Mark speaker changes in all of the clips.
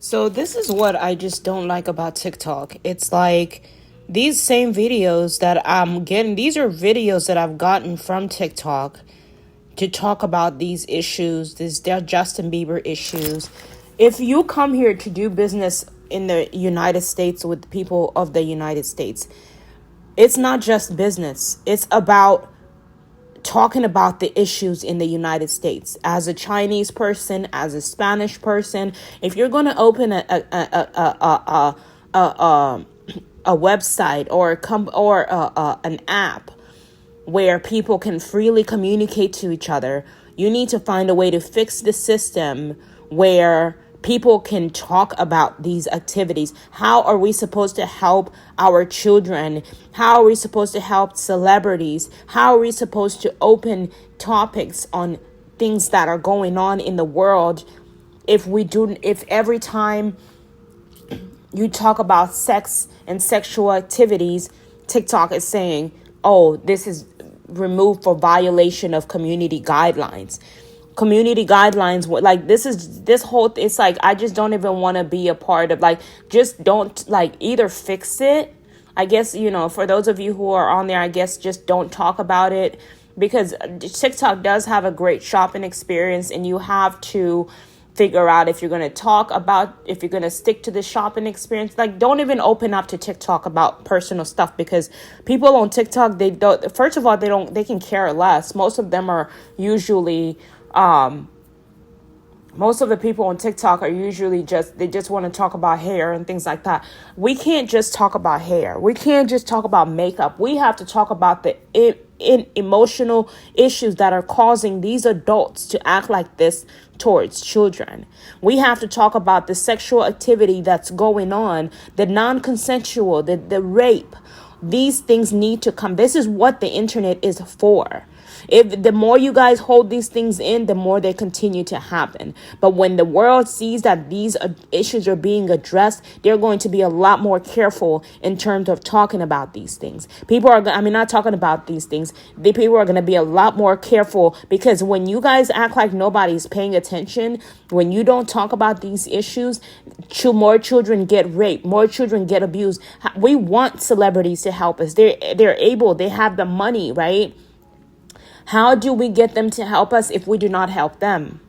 Speaker 1: So this is what I just don't like about TikTok. It's like these same videos that I'm getting, these are videos that I've gotten from TikTok to talk about these issues, these Justin Bieber issues. If you come here to do business in the United States with people of the United States, it's not just business. It's about talking about the issues in the United States. As a Chinese person, as a Spanish person, if you're going to open a website or an app where people can freely communicate to each other, you need to find a way to fix the system where people can talk about these activities. How are we supposed to help our children? How are we supposed to help celebrities? How are we supposed to open topics on things that are going on in the world if every time you talk about sex and sexual activities, TikTok is saying, oh, this is removed for violation of community guidelines. Community guidelines, like this whole, it's like, I just don't even want to be a part of, like, just don't, like, either fix it. I guess, for those of you who are on there, I guess just don't talk about it, because TikTok does have a great shopping experience, and you have to figure out if you're going to stick to the shopping experience. Like, don't even open up to TikTok about personal stuff, because people on TikTok, first of all, they can care less. Most of them are usually, most of the people on TikTok are usually they just want to talk about hair and things like that. We can't just talk about hair. We can't just talk about makeup. We have to talk about the emotional issues that are causing these adults to act like this towards children. We have to talk about the sexual activity that's going on, the non-consensual, the rape. These things need to come. This is what the internet is for. If the more you guys hold these things in, the more they continue to happen. But when the world sees that these issues are being addressed, they're going to be a lot more careful in terms of talking about these things. Not talking about these things. People are going to be a lot more careful, because when you guys act like nobody's paying attention, when you don't talk about these issues, more children get raped, more children get abused. We want celebrities to help us. They're able, they have the money, right? How do we get them to help us if we do not help them?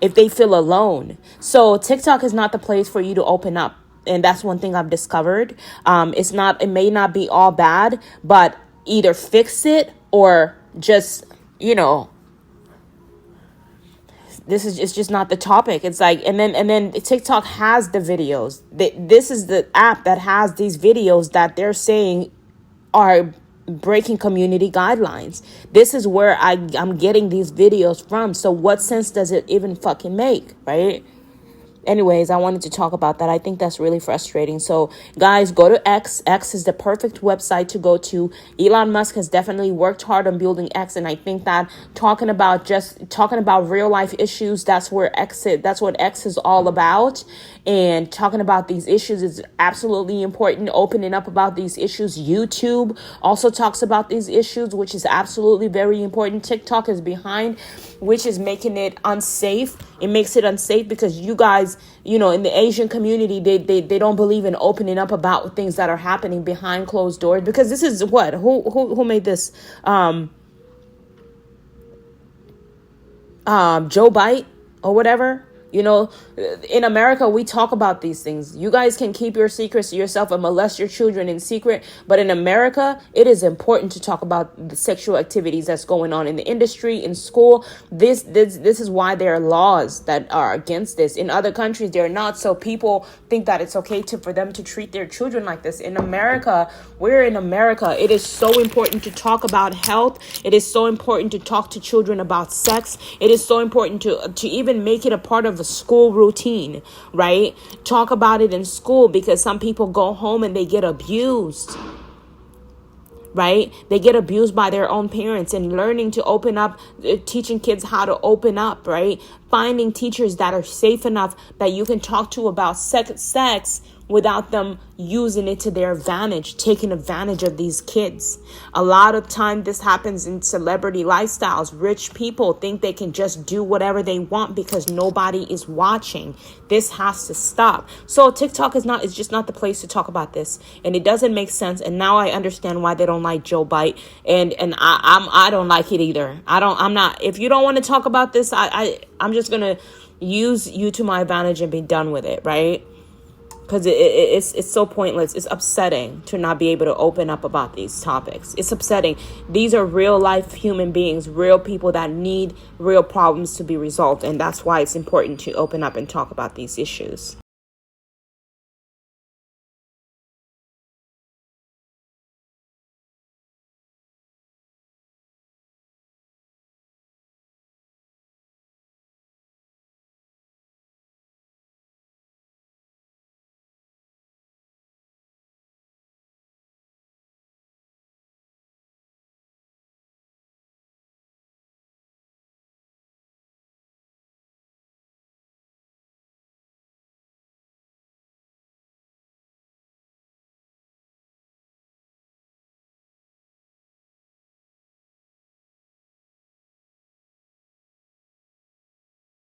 Speaker 1: If they feel alone? So TikTok is not the place for you to open up. And that's one thing I've discovered. It may not be all bad, but either fix it or just, it's just not the topic. It's like, and then TikTok has the videos. This is the app that has these videos that they're saying are breaking community guidelines. This is where I'm getting these videos from. So what sense does it even fucking make, right? Anyways, I wanted to talk about that. I think that's really frustrating. So guys, go to X. X is the perfect website to go to. Elon Musk has definitely worked hard on building X. And I think that talking about real life issues, that's what X is all about. And talking about these issues is absolutely important. Opening up about these issues. YouTube also talks about these issues, which is absolutely very important. TikTok is behind, which is making it unsafe. It makes it unsafe because you guys, in the Asian community, they don't believe in opening up about things that are happening behind closed doors, because this is what, who made this? Joe Bite or whatever. In America, we talk about these things. You guys can keep your secrets to yourself and molest your children in secret. But in America, it is important to talk about the sexual activities that's going on in the industry, in school. This is why there are laws that are against this. In other countries, they're not. So people think that it's okay for them to treat their children like this. In America, we're in America. It is so important to talk about health. It is so important to talk to children about sex. It is so important to even make it a part of school routine, right? Talk about it in school, because some people go home and they get abused, right? They get abused by their own parents, and learning to open up, teaching kids how to open up, right? finding teachers that are safe enough that you can talk to about sex without them using it to their advantage, taking advantage of these kids. A lot of time this happens in celebrity lifestyles. Rich people think they can just do whatever they want because nobody is watching. This has to stop. So TikTok is just not the place to talk about this, and it doesn't make sense. And now I understand why they don't like Joe Bite, and I don't like it either. I'm not. If you don't want to talk about this, I'm just gonna use you to my advantage and be done with it, right? Because it's so pointless. It's upsetting to not be able to open up about these topics. It's upsetting. These are real life human beings, real people that need real problems to be resolved. And that's why it's important to open up and talk about these issues.